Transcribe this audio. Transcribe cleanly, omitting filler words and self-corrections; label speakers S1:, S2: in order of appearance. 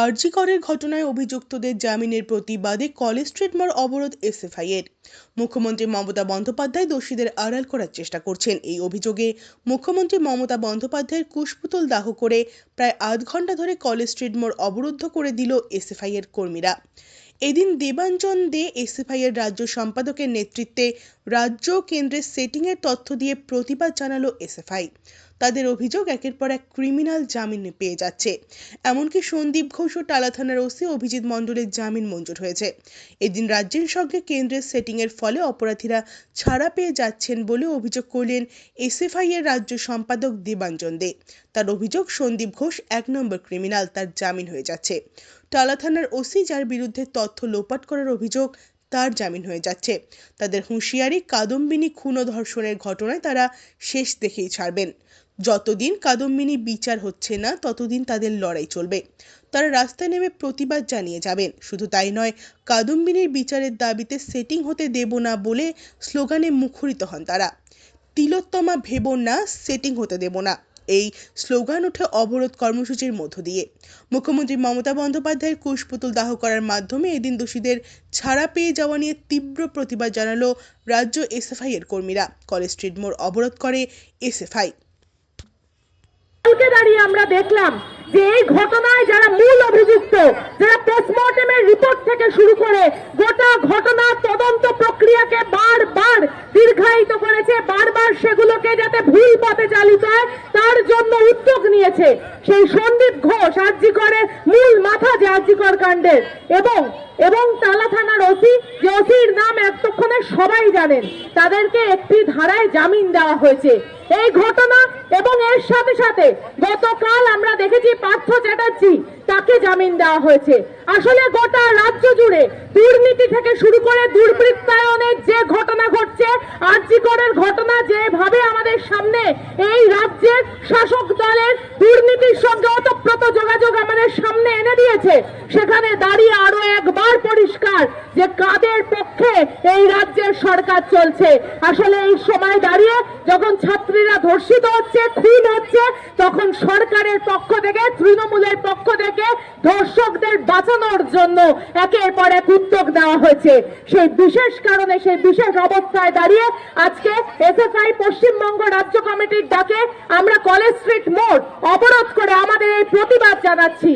S1: আরজি করের ঘটনায় অভিযুক্তদের জামিনের প্রতিবাদে কলেজ স্ট্রিট মোড় অবরোধ এসএফআই এর। মুখ্যমন্ত্রী মমতা বন্দ্যোপাধ্যায় দোষীদের আড়াল করার চেষ্টা করছেন। এই অভিযোগে মুখ্যমন্ত্রী মমতা বন্দ্যোপাধ্যায়ের কুশপুতল দাহ করে প্রায় আধ ঘন্টা ধরে কলেজ স্ট্রিট মোড় অবরুদ্ধ করে দিল এসএফআই এর কর্মীরা। এদিন দেবাঞ্জন দে এসএফআই এর রাজ্য সম্পাদকের নেতৃত্বে রাজ্য কেন্দ্রের সেটিং এর তথ্য দিয়ে প্রতিবাদ জানালো এসএফআই। তাদের অভিযোগ একের পর এক ক্রিমিনাল জামিন পেয়ে যাচ্ছে। এমনকি সন্দীপ ঘোষ ও টালা থানার ওসি অভিজিৎ মণ্ডলের জামিন মঞ্জুর হয়েছে। এদিন রাজ্যের সঙ্গে কেন্দ্রের সেটিং এর ফলে অপরাধীরা ছাড়া পেয়ে যাচ্ছেন বলে অভিযোগ করলেন এসএফআই এর রাজ্য সম্পাদক দেবাঞ্জন দে। তার অভিযোগ, সন্দীপ ঘোষ ১ নম্বর ক্রিমিনাল, তার জামিন হয়ে যাচ্ছে। টালা থানার ওসি, যার বিরুদ্ধে তথ্য লোপাট করার অভিযোগ, তার জামিন হয়ে যাচ্ছে। তাদের হুঁশিয়ারি, কাদম্বিনী খুন ও ধর্ষণের ঘটনায় তারা শেষ দেখেই ছাড়বেন। যতদিন কাদম্বিনী বিচার হচ্ছে না ততদিন তাদের লড়াই চলবে। তারা রাস্তায় নেমে প্রতিবাদ জানিয়ে যাবেন। শুধু তাই নয়, কাদম্বিনীর বিচারের দাবিতে সেটিং হতে দেব না বলে স্লোগানে মুখরিত হন তারা। তিলোত্তমা ভেব না, সেটিং হতে দেব না, এই স্লোগান ওঠে অবরোধ কর্মসূচির মধ্য দিয়ে। মুখ্যমন্ত্রী মমতা বন্দ্যোপাধ্যায়ের কুশপুতুল দাহ করার মাধ্যমে এদিন দোষীদের ছাড়া পেয়ে যাওয়া নিয়ে তীব্র প্রতিবাদ জানালো রাজ্য এসএফআই এর কর্মীরা। কলেজ স্ট্রিট মোড় অবরোধ করে এসএফআই।
S2: দাঁড়িয়ে আমরা দেখলাম যে এই ঘটনায় যারা মূল অভিযুক্ত, যারা পোস্টমর্টেমের রিপোর্ট থেকে শুরু করে গোটা ঘটনা তদন্ত প্রক্রিয়াকে বারবার দীর্ঘায়িত করেছে, বারবার সেগুলোকে যাতে ভুল পথে চালিত হয় তার জন্য উদ্যোগ নিয়েছে সেই সন্দীপ ঘোষ, আরজি করে মূল মাথা যে আরজি কর কাণ্ডের, এবং টালা থানার ওসি, যে ওসির নাম এতক্ষণে সবাই জানেন, তাদেরকে একটি ধারায় জামিন দেওয়া হয়েছে। এই ঘটনা এবং এর সাথে সাথে গতকাল আমরা দেখেছি পার্থ চ্যাটার্জি, তাকে জামিন দেওয়া হয়েছে। আসলে গোটা রাজ্য জুড়ে দুর্নীতি থেকে শুরু করে দুর্বৃত্তায়নের যে ঘটনা ঘটছে, আরজি করের ঘটনা যেভাবে আমাদের সামনে এই রাজ্যের শাসক দলের দুর্নীতির সঙ্গে ওতপ্রোত যোগাযোগ আমাদের সামনে এনে দিয়েছে, সেখানে দাঁড়িয়ে আরো একবার পরিষ্কার যে কাদের পক্ষে এই রাজ্যের সরকার চলছে। আসলে এই সময় দাঁড়িয়ে যখন ছাত্রীরা ধর্ষিত হচ্ছে, খুন হচ্ছে, তখন সরকারের পক্ষ থেকে, তৃণমূলের পক্ষ থেকে ধর্ষকদের বাঁচানোর জন্য একের পর এক উদ্যোগ নেওয়া হয়েছে। সেই বিশেষ কারণে, সেই বিশেষ অবস্থায় দাঁড়িয়ে আজকে এসএফআই পশ্চিমবঙ্গ রাজ্য কমিটির ডাকে আমরা কলেজ স্ট্রিট মোড় অবরোধ করে আমাদের এই প্রতিবাদ জানাচ্ছি।